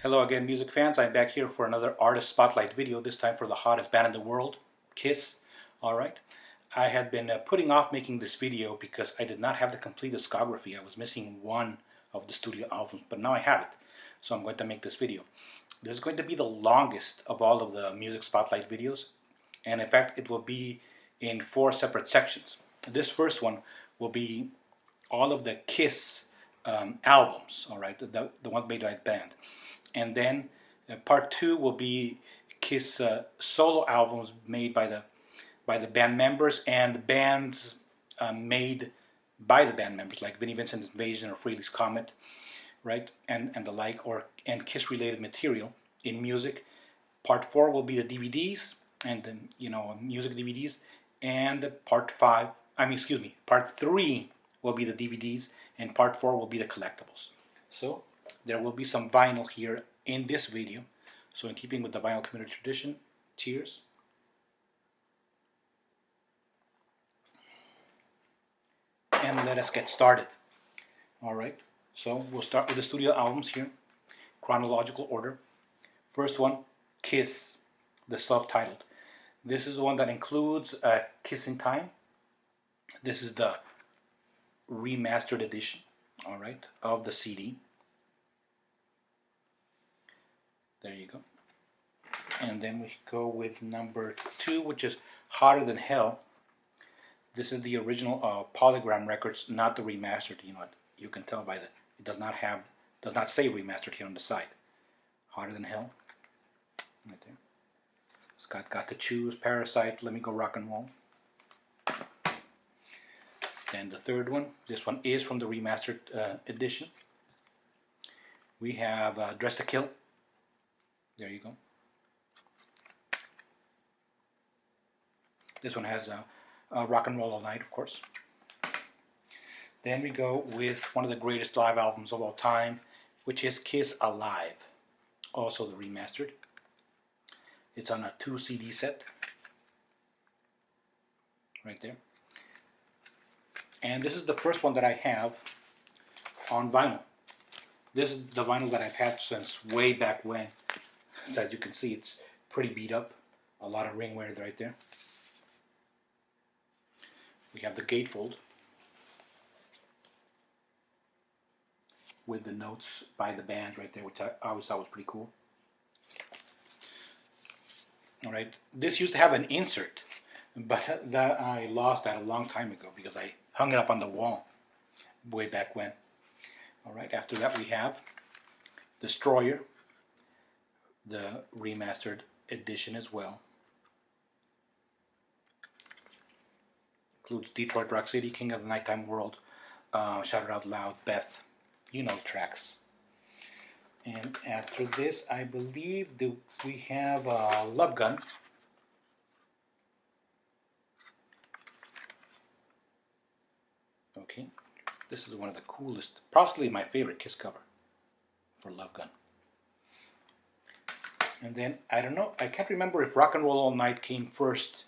Hello again, music fans. I'm back here for another artist spotlight video, this time for the hottest band in the world, Kiss. Alright, I had been putting off making this video because I did not have the complete discography. I was missing one of the studio albums, but now I have it. So I'm going to make this video. This is going to be the longest of all of the music spotlight videos, and in fact it will be in 4 separate sections. This first one will be all of the Kiss albums, alright, the one made by the band. And then part 2 will be Kiss solo albums made by the band members, and bands made by the band members, like Vinnie Vincent's Invasion or Frehley's Comet, right, and the like, and Kiss related material in music. Part 4 will be the DVDs and music DVDs, and part 3 will be the DVDs, and part 4 will be the collectibles. So there will be some vinyl here in this video. So in keeping with the vinyl community tradition, cheers. And let us get started. Alright, so we'll start with the studio albums here, chronological order. First one, Kiss, the self-titled. This is the one that includes Kiss in Time. This is the remastered edition, alright, of the CD. There you go. And then we go with number 2, which is Hotter Than Hell. This is the original Polygram records, not the remastered. You can tell by the, it does not say remastered here on the side. Hotter Than Hell, right there. It's got to choose, Parasite, Let Me Go Rock and Roll. Then the third one, this one is from the remastered edition. We have Dress to Kill. There you go. This one has Rock and Roll All Night, of course. Then we go with one of the greatest live albums of all time, which is Kiss Alive, also the remastered. It's on a 2 CD set, right there. And this is the first one that I have on vinyl. This is the vinyl that I've had since way back when. So as you can see, it's pretty beat up. A lot of ring wear right there. We have the gatefold with the notes by the band right there, which I always thought was pretty cool. Alright, this used to have an insert, but that I lost that a long time ago because I hung it up on the wall way back when. Alright, after that we have Destroyer, the remastered edition as well. Includes Detroit Rock City, King of the Nighttime World, Shout It Out Loud, Beth, you know the tracks. And after this, I believe we have Love Gun. Okay, this is one of the coolest, possibly my favorite Kiss cover for Love Gun. And then, I don't know, I can't remember if Rock and Roll All Night came first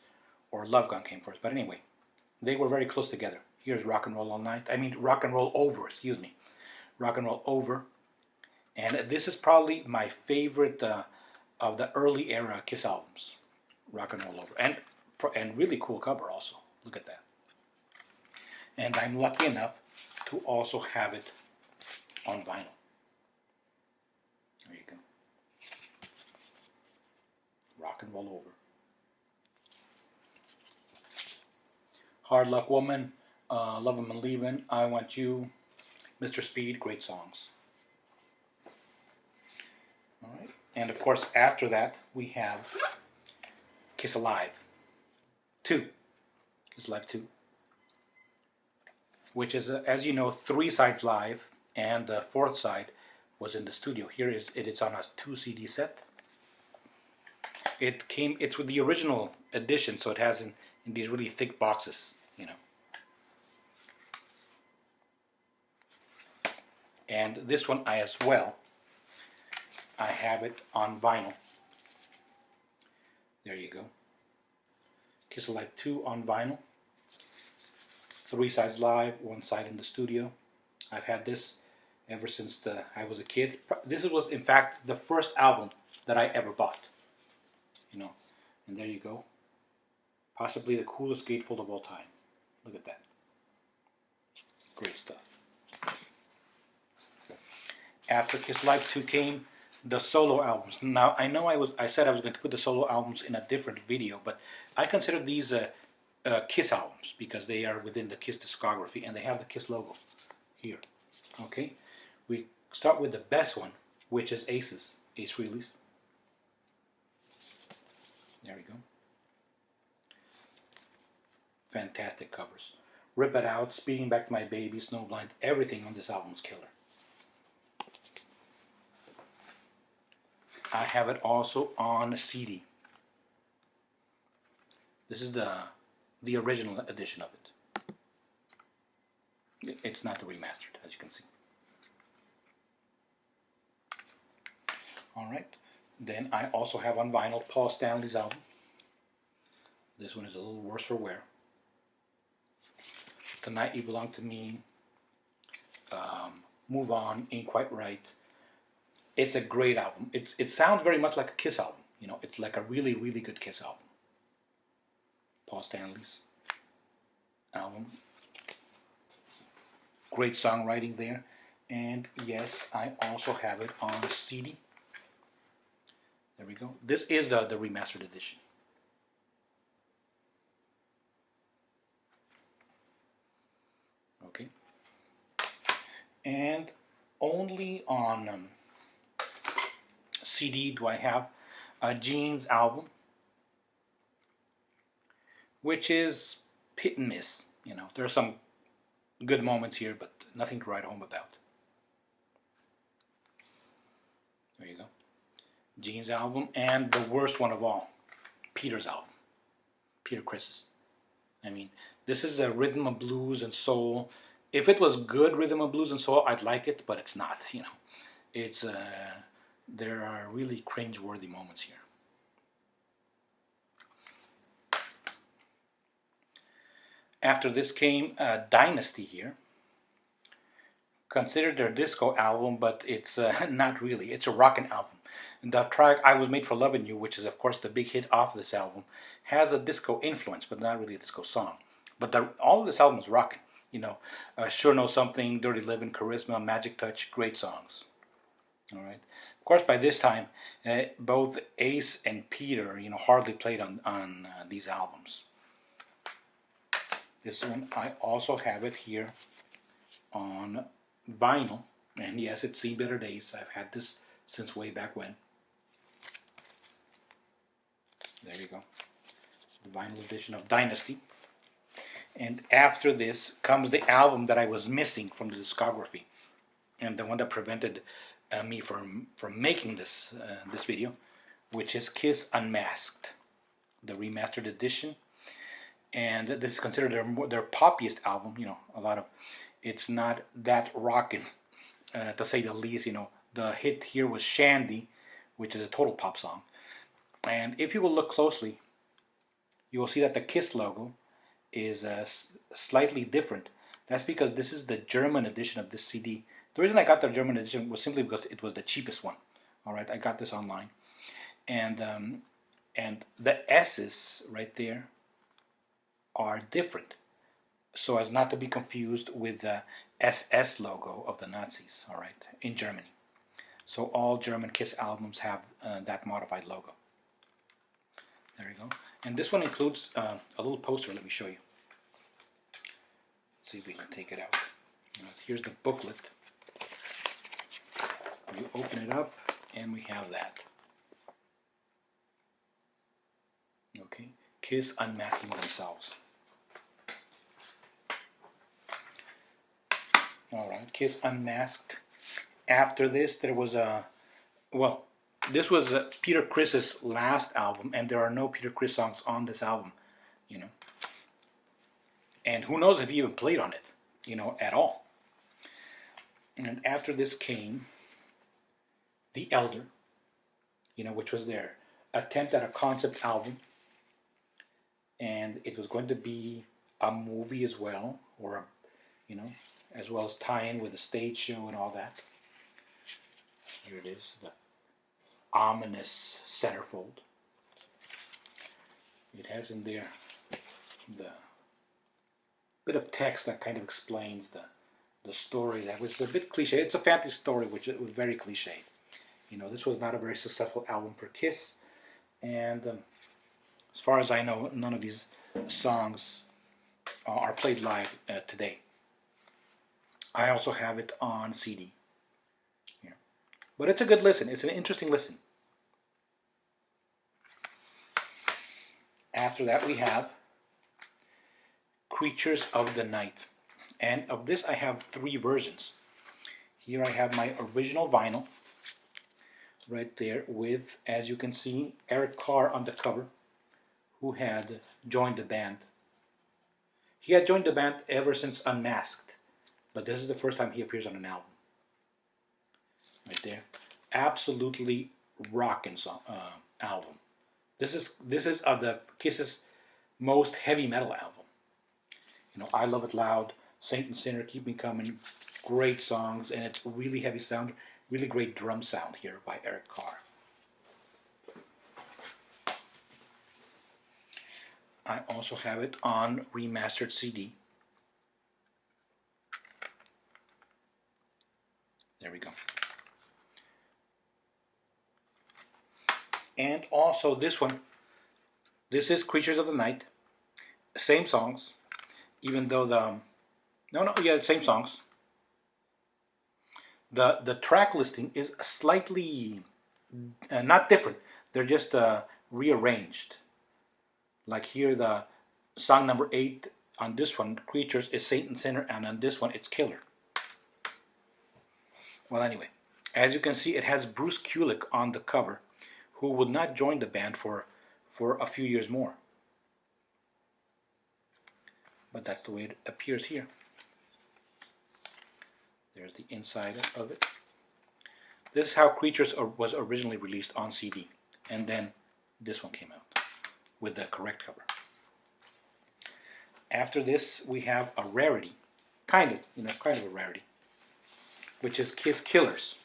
or Love Gun came first, but anyway, they were very close together. Here's Rock and Roll All Night, Rock and Roll Over, excuse me. Rock and Roll Over. And this is probably my favorite of the early era Kiss albums, Rock and Roll Over. And really cool cover also, look at that. And I'm lucky enough to also have it on vinyl. There you go. Rock and Roll Over. Hard Luck Woman, Love 'Em and Leavin', I Want You, Mr. Speed, great songs. Alright, and of course after that we have Kiss Alive 2. Kiss Alive 2. Which is, as you know, 3 sides live, and the 4th side was in the studio. Here it's on a 2 CD set. It's with the original edition, so it has in these really thick boxes, And this one I have it on vinyl. There you go. Kiss Alive 2 on vinyl. 3 sides live, 1 side in the studio. I've had this ever since I was a kid. This was, in fact, the first album that I ever bought. You know, and there you go. Possibly the coolest gatefold of all time. Look at that. Great stuff. After Kiss Live 2 came the solo albums. Now, I know I said I was going to put the solo albums in a different video, but I consider these Kiss albums because they are within the Kiss discography and they have the Kiss logo here. Okay? We start with the best one, which is Ace Frehley's. There we go. Fantastic covers. Rip It Out, Speeding Back to My Baby, Snowblind, everything on this album is killer. I have it also on CD. This is the original edition of it. It's not the remastered, as you can see. Alright, then I also have on vinyl Paul Stanley's album. This one is a little worse for wear. Tonight You Belong to Me, Move On, Ain't Quite Right. It's a great album. It sounds very much like a Kiss album. You know, it's like a really, really good Kiss album. Paul Stanley's album. Great songwriting there. And yes, I also have it on CD. There we go. This is the remastered edition. Okay. And only on CD do I have Gene's album, which is hit and miss. You know, there are some good moments here, but nothing to write home about. There you go. Gene's album, and the worst one of all, Peter's album, Peter Criss's. I mean, this is a rhythm of blues and soul. If it was good rhythm of blues and soul, I'd like it, but it's not. You know, it's there are really cringe-worthy moments here. After this came Dynasty here. Considered their disco album, but it's not really. It's a rockin' album. The track I Was Made for Loving You, which is of course the big hit off this album, has a disco influence, but not really a disco song. But all of this album is rockin'. You know, Sure Know Something, Dirty Livin', Charisma, Magic Touch, great songs. All right. Of course, by this time, both Ace and Peter, you know, hardly played on these albums. This one, I also have it here on vinyl, and yes, it's seen better days. I've had this since way back when. There you go. The vinyl edition of Dynasty. And after this comes the album that I was missing from the discography, and the one that prevented me from making this video, which is Kiss Unmasked, the remastered edition. And this is considered their poppiest album. You know, it's not that rockin', to say the least. You know, the hit here was Shandy, which is a total pop song. And if you will look closely, you will see that the Kiss logo is slightly different. That's because this is the German edition of this CD. The reason I got the German edition was simply because it was the cheapest one. All right, I got this online, and the S's right there are different, so as not to be confused with the SS logo of the Nazis. All right, in Germany. So all German Kiss albums have that modified logo. There you go. And this one includes a little poster. Let me show you. Let's see if we can take it out. Here's the booklet. You open it up, and we have that. Okay, Kiss Unmasking Themselves. All right, Kiss Unmasked. After this, there was this was Peter Criss's last album, and there are no Peter Criss songs on this album, you know. And who knows if he even played on it, you know, at all. And after this came The Elder, you know, which was their attempt at a concept album. And it was going to be a movie as well, or, you know, as well as tie in with the stage show and all that. Here it is, the ominous centerfold. It has in there the bit of text that kind of explains the story that was a bit cliche. It's a fantasy story, which it was very cliche. You know, this was not a very successful album for Kiss, and as far as I know, none of these songs are played live today. I also have it on CD. Here. But it's a good listen. It's an interesting listen. After that, we have Creatures of the Night. And of this, I have 3 versions. Here I have my original vinyl right there with, as you can see, Eric Carr on the cover, who had joined the band. He had joined the band ever since Unmasked, but this is the first time he appears on an album. Right there. Absolutely rockin' song, album. This is the Kiss's most heavy metal album. You know, I Love It Loud, Saint and Sinner, Keep Me Coming, great songs, and it's really heavy sound, really great drum sound here by Eric Carr. I also have it on remastered CD. There we go. And also this one, this is Creatures of the Night, same songs, even though same songs. The track listing is slightly not different. They're just rearranged. Like here, the song number 8 on this one, Creatures, is Saint and Sinner, and on this one, it's Killer. Well, anyway, as you can see, it has Bruce Kulick on the cover, who would not join the band for a few years more. But that's the way it appears here. There's the inside of it. This is how Creatures was originally released on CD, and then this one came out with the correct cover. After this, we have a rarity, kind of a rarity, which is Kiss Killers.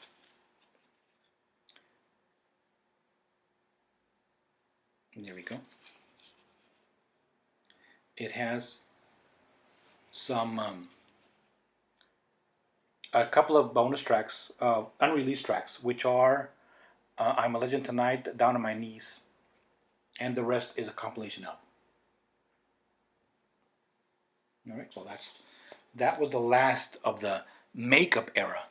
There we go. It has some a couple of bonus tracks, unreleased tracks, which are I'm a Legend Tonight, Down on My Knees, and the rest is a compilation album. All right, well that was the last of the Makeup era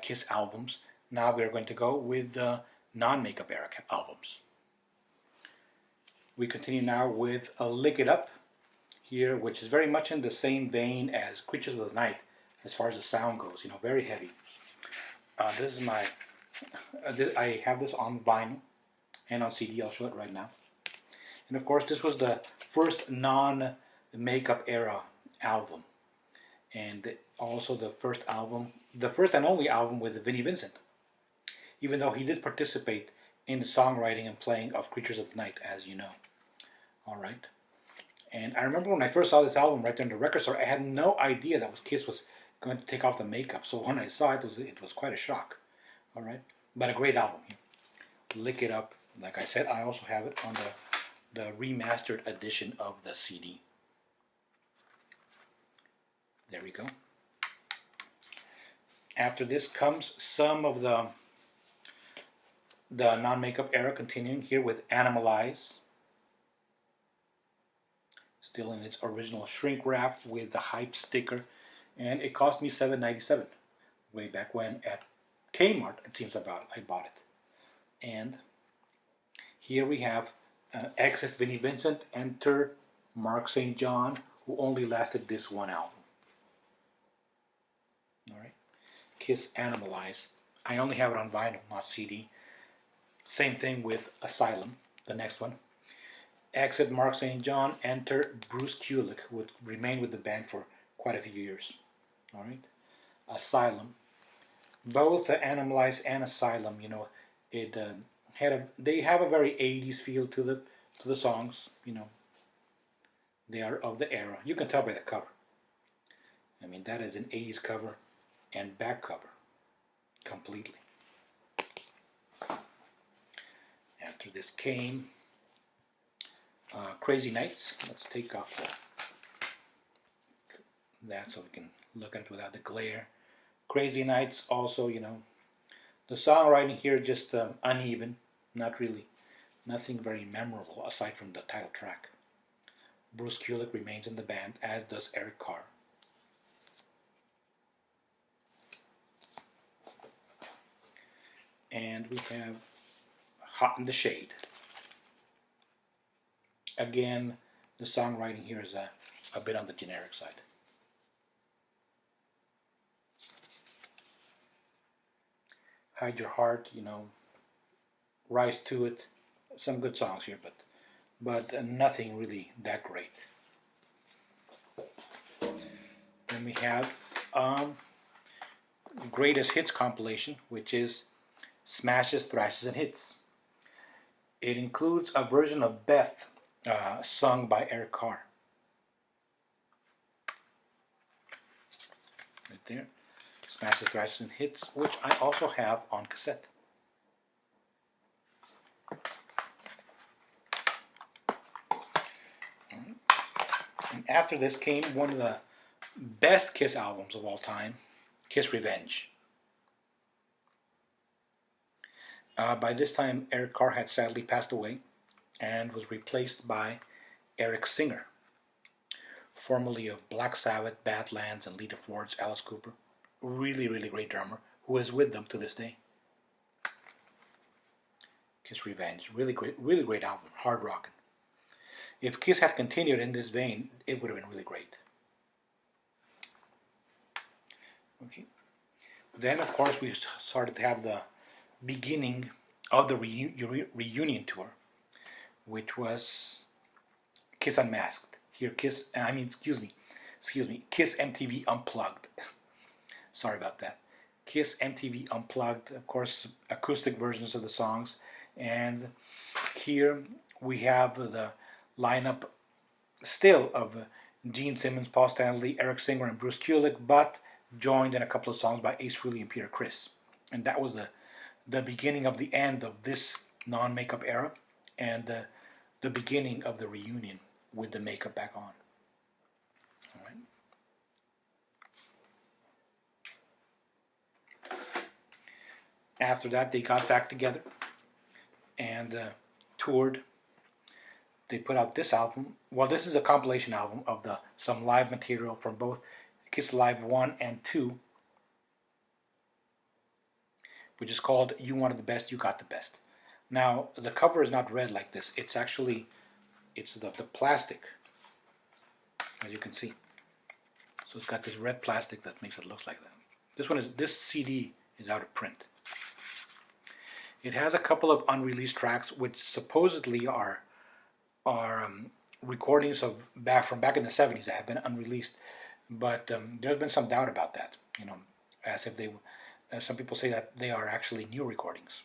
Kiss albums. Now we're going to go with the non-Makeup era albums. We continue now with a Lick It Up here, which is very much in the same vein as Creatures of the Night as far as the sound goes. You know, very heavy. This is my. I have this on vinyl and on CD. I'll show it right now. And of course, this was the first non-Makeup era album, and also the first and only album with Vinnie Vincent. Even though he did participate in the songwriting and playing of Creatures of the Night, as you know. All right. And I remember when I first saw this album right there in the record store, I had no idea that Kiss was going to take off the makeup. So when I saw it, it was quite a shock. All right. But a great album. Lick It Up. Like I said, I also have it on the remastered edition of the CD. There we go. After this comes some of the non-Makeup era, continuing here with Animalize. Still in its original shrink wrap with the hype sticker, and it cost me $7.97 way back when at Kmart. It seems I bought it. And here we have exit Vinnie Vincent, enter Mark St. John, who only lasted this one album. All right, Kiss Animalize. I only have it on vinyl, not CD. Same thing with Asylum, the next one. Exit Mark St. John, enter Bruce Kulick, who would remain with the band for quite a few years. All right, Asylum. Both Animalize and Asylum, you know, they have a very 80s feel to the songs. You know, they are of the era. You can tell by the cover. I mean, that is an 80s cover and back cover completely. After this came Crazy Nights. Let's take off that so we can look at it without the glare. Crazy Nights also, you know, the songwriting here just uneven, not really, nothing very memorable aside from the title track. Bruce Kulick remains in the band, as does Eric Carr. And we have Hot in the Shade. Again, the songwriting here is a bit on the generic side. Hide Your Heart, you know, Rise to It, some good songs here, but nothing really that great. Then we have Greatest Hits compilation, which is Smashes, Thrashes, and Hits. It includes a version of Beth sung by Eric Carr. Right there. Smashes, Thrashes, and Hits, which I also have on cassette. And after this came one of the best Kiss albums of all time, Kiss Revenge. By this time, Eric Carr had sadly passed away and was replaced by Eric Singer, formerly of Black Sabbath, Badlands, and Lita Ford's Alice Cooper. Really, really great drummer who is with them to this day. Kiss Revenge, really great album, hard rocking. If Kiss had continued in this vein, it would have been really great. Okay. Then, of course, we started to have the beginning of the reunion tour, which was Kiss Unmasked. Here, Kiss MTV Unplugged. Sorry about that. Kiss MTV Unplugged, of course, acoustic versions of the songs. And here we have the lineup still of Gene Simmons, Paul Stanley, Eric Singer, and Bruce Kulick, but joined in a couple of songs by Ace Frehley and Peter Criss. And that was the beginning of the end of this non-makeup era, and the beginning of the reunion with the makeup back on. All right. After that, they got back together and toured. They put out this album. Well, this is a compilation album of some live material from both Kiss Live 1 and 2, which is called You Wanted the Best, You Got the Best. Now, the cover is not red like this. It's actually, it's the plastic, as you can see. So it's got this red plastic that makes it look like that. This CD is out of print. It has a couple of unreleased tracks, which supposedly are recordings of back in the 70s that have been unreleased, but there's been some doubt about that. You know, as some people say that they are actually new recordings.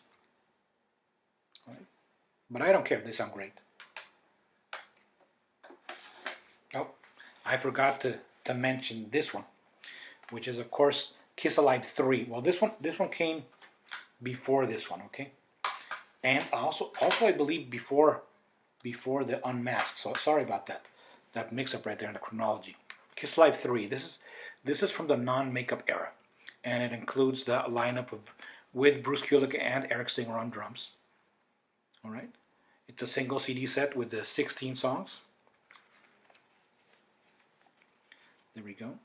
Right? But I don't care. They sound great. Oh, I forgot to mention this one, which is of course Kiss Alive 3. Well, this one came before this one, okay, and also I believe before the Unmasked. So sorry about that mix-up right there in the chronology. Kiss Alive 3. This is from the non-makeup era, and it includes the lineup with Bruce Kulick and Eric Singer on drums. All right, it's a single CD set with the 16 songs. There we go.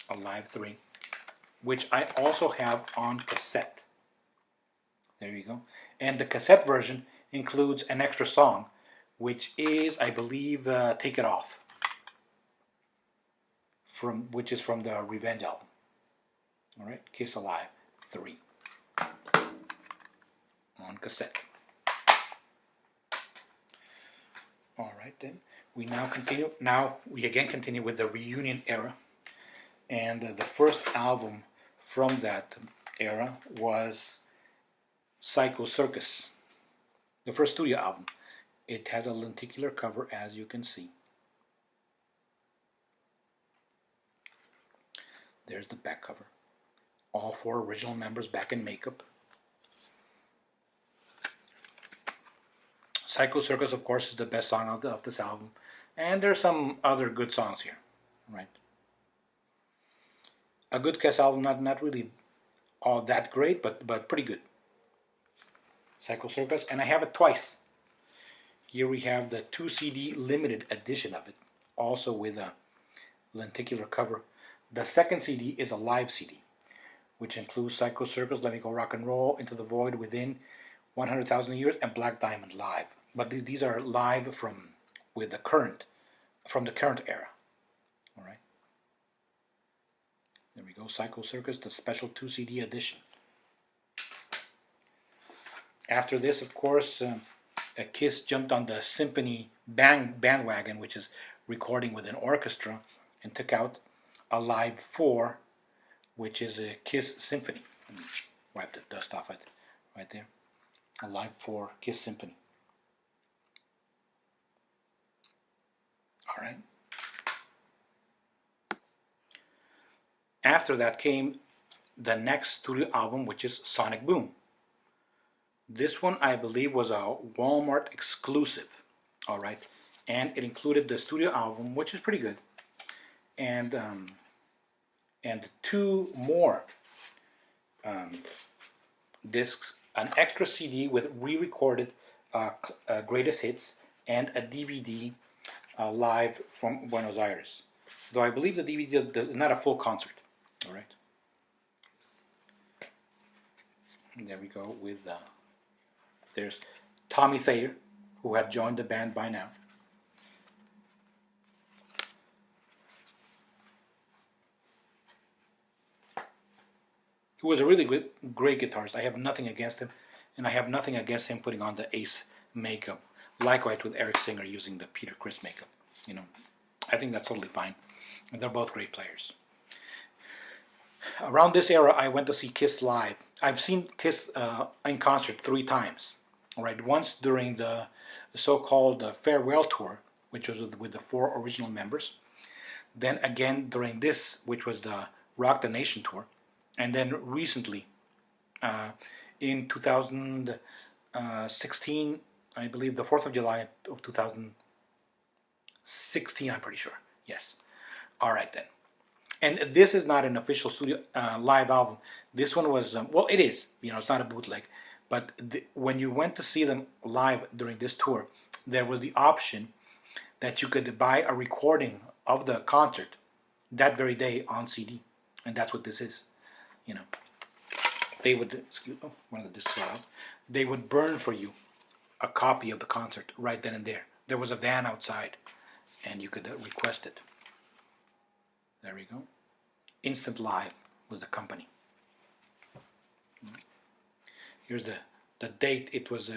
Alive 3, which I also have on cassette. There you go. And the cassette version includes an extra song, which is, I believe, Take It Off, which is from the Revenge album. All right, Kiss Alive 3 on cassette. All right, then we now continue. Now we again continue with the reunion era, and the first album from that era was Psycho Circus, the first studio album. It has a lenticular cover, as you can see. There's the back cover. All 4 original members back in makeup. Psycho Circus, of course, is the best song of this album. And there's some other good songs here, right? A good Kiss album, not really all that great, but pretty good. Psycho Circus, and I have it twice. Here we have the 2 CD limited edition of it, also with a lenticular cover. The second CD is a live CD, which includes Psycho Circus, Let Me Go Rock and Roll, Into the Void, Within, 100,000 Years, and Black Diamond live. But these are live from the current era. All right. There we go, Psycho Circus, the special 2 CD edition. After this, of course, Kiss jumped on the symphony bandwagon, which is recording with an orchestra, and took out a Live 4, which is a Kiss Symphony. Wipe the dust off it right there. A Live 4 Kiss Symphony. All right. After that came the next studio album, which is Sonic Boom. This one, I believe, was a Walmart exclusive. All right. And it included the studio album, which is pretty good, and 2 more discs, an extra CD with re-recorded greatest hits, and a DVD live from Buenos Aires. Though I believe the DVD is not a full concert. All right. And there we go with there's Tommy Thayer, who had joined the band by now. He was a really great guitarist. I have nothing against him, and I have nothing against him putting on the Ace makeup. Likewise with Eric Singer using the Peter Criss makeup. You know, I think that's totally fine. And they're both great players. Around this era, I went to see Kiss live. I've seen Kiss in concert 3 times. All right, once during the so-called farewell tour, which was with the 4 original members. Then again during this, which was the Rock the Nation tour. And then recently, in 2016, I believe the 4th of July of 2016, I'm pretty sure. Yes. All right then. And this is not an official studio live album. This one was, well, it is. You know, it's not a bootleg. But when you went to see them live during this tour, there was the option that you could buy a recording of the concert that very day on CD. And that's what this is. You know, they would, one of the discs fell out. They would burn for you a copy of the concert right then and there. There was a van outside, and you could request it. There we go. Instant Live was the company. Here's the date. It was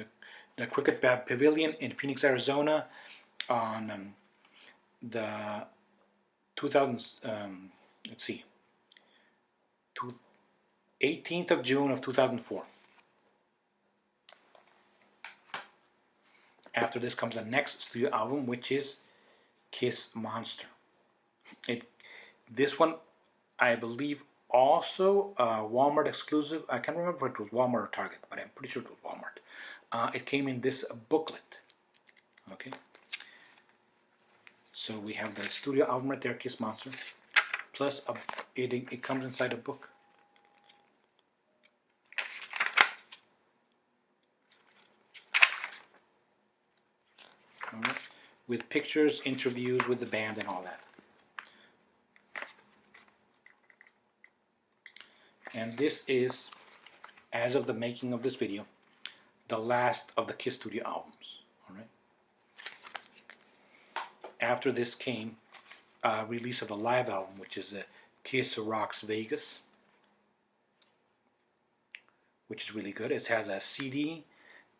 the Cricket Pavilion in Phoenix, Arizona, on the 18th of June of 2004. After this comes the next studio album, which is Kiss Monster. This one, I believe, also Walmart exclusive. I can't remember if it was Walmart or Target, but I'm pretty sure it was Walmart. It came in this booklet. Okay. So we have the studio album right there, Kiss Monster. Plus, it comes inside a book. All right. With pictures, interviews with the band, and all that. And this is, as of the making of this video, the last of the Kiss studio albums. All right. After this came a release of a live album, which is Kiss Rocks Vegas, which is really good. It has a CD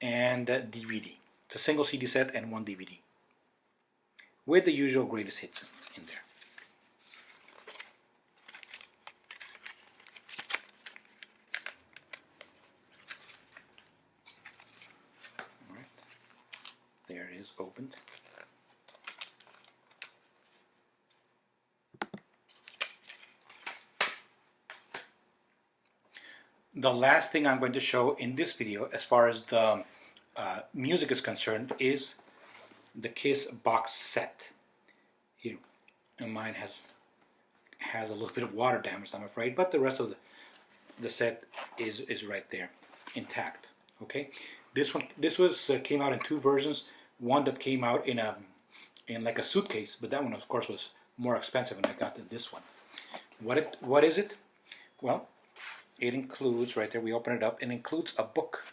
and a DVD. It's a single CD set and 1 DVD, with the usual greatest hits in there. All right, there it is, opened. The last thing I'm going to show in this video, as far as the music is concerned, is the Kiss box set. Here, and mine has a little bit of water damage, I'm afraid, but the rest of the set is right there, intact. Okay, this was came out in two versions. One that came out in like a suitcase, but that one, of course, was more expensive, and I got this one. What is it? Well, it includes, right there, we open it up, it includes a book,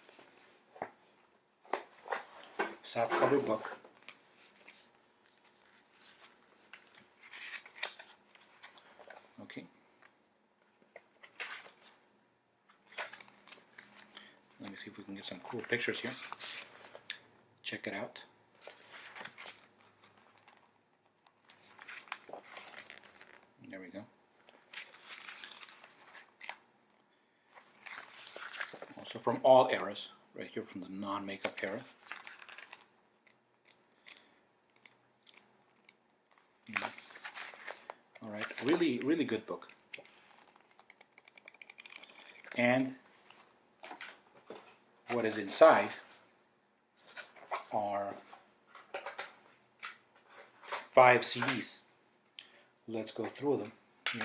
softcover book. Okay. Let me see if we can get some cool pictures here. Check it out. There we go. Also from all eras, right here from the non-makeup era. All right, really, really good book. And what is inside are 5 CDs. Let's go through them. Here.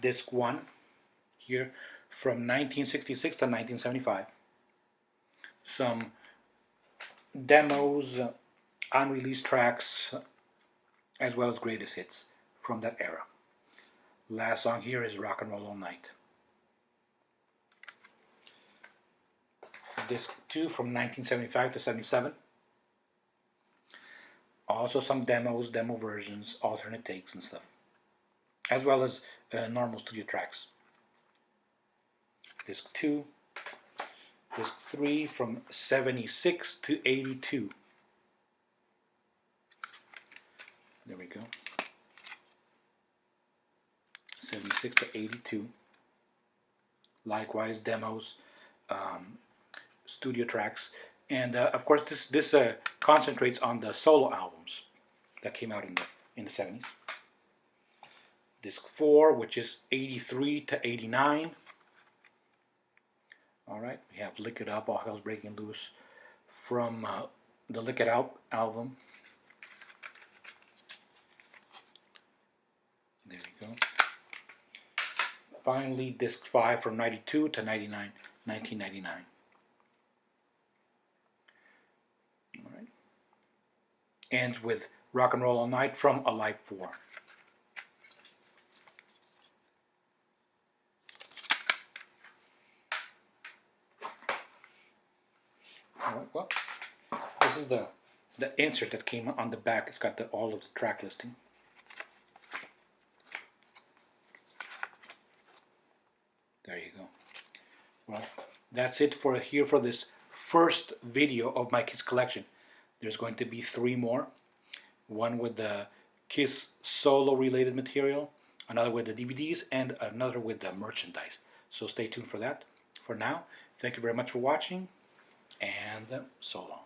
Disc 1 here from 1966 to 1975. Some demos, unreleased tracks, as well as greatest hits from that era. Last song here is Rock and Roll All Night. Disc 2 from 1975 to 77. Also some demos, demo versions, alternate takes and stuff, as well as normal studio tracks. Disc 2, Disc 3 from 76 to 82. There we go. 76 to 82. Likewise, demos, studio tracks, and of course this concentrates on the solo albums that came out in the 70s. Disc 4, which is 83 to 89. All right, we have Lick It Up, All Hell's Breaking Loose from the Lick It Out album. There we go. Finally, Disc 5 from 92 to 99, 1999. All right. Ends with Rock and Roll All Night from Alive 4. All right, well, this is the insert that came on the back. It's got all of the track listing. There you go. Well, that's it for this first video of my Kiss collection. There's going to be 3 more. One with the Kiss solo related material, another with the DVDs, and another with the merchandise. So stay tuned for that. For now, thank you very much for watching, and so long.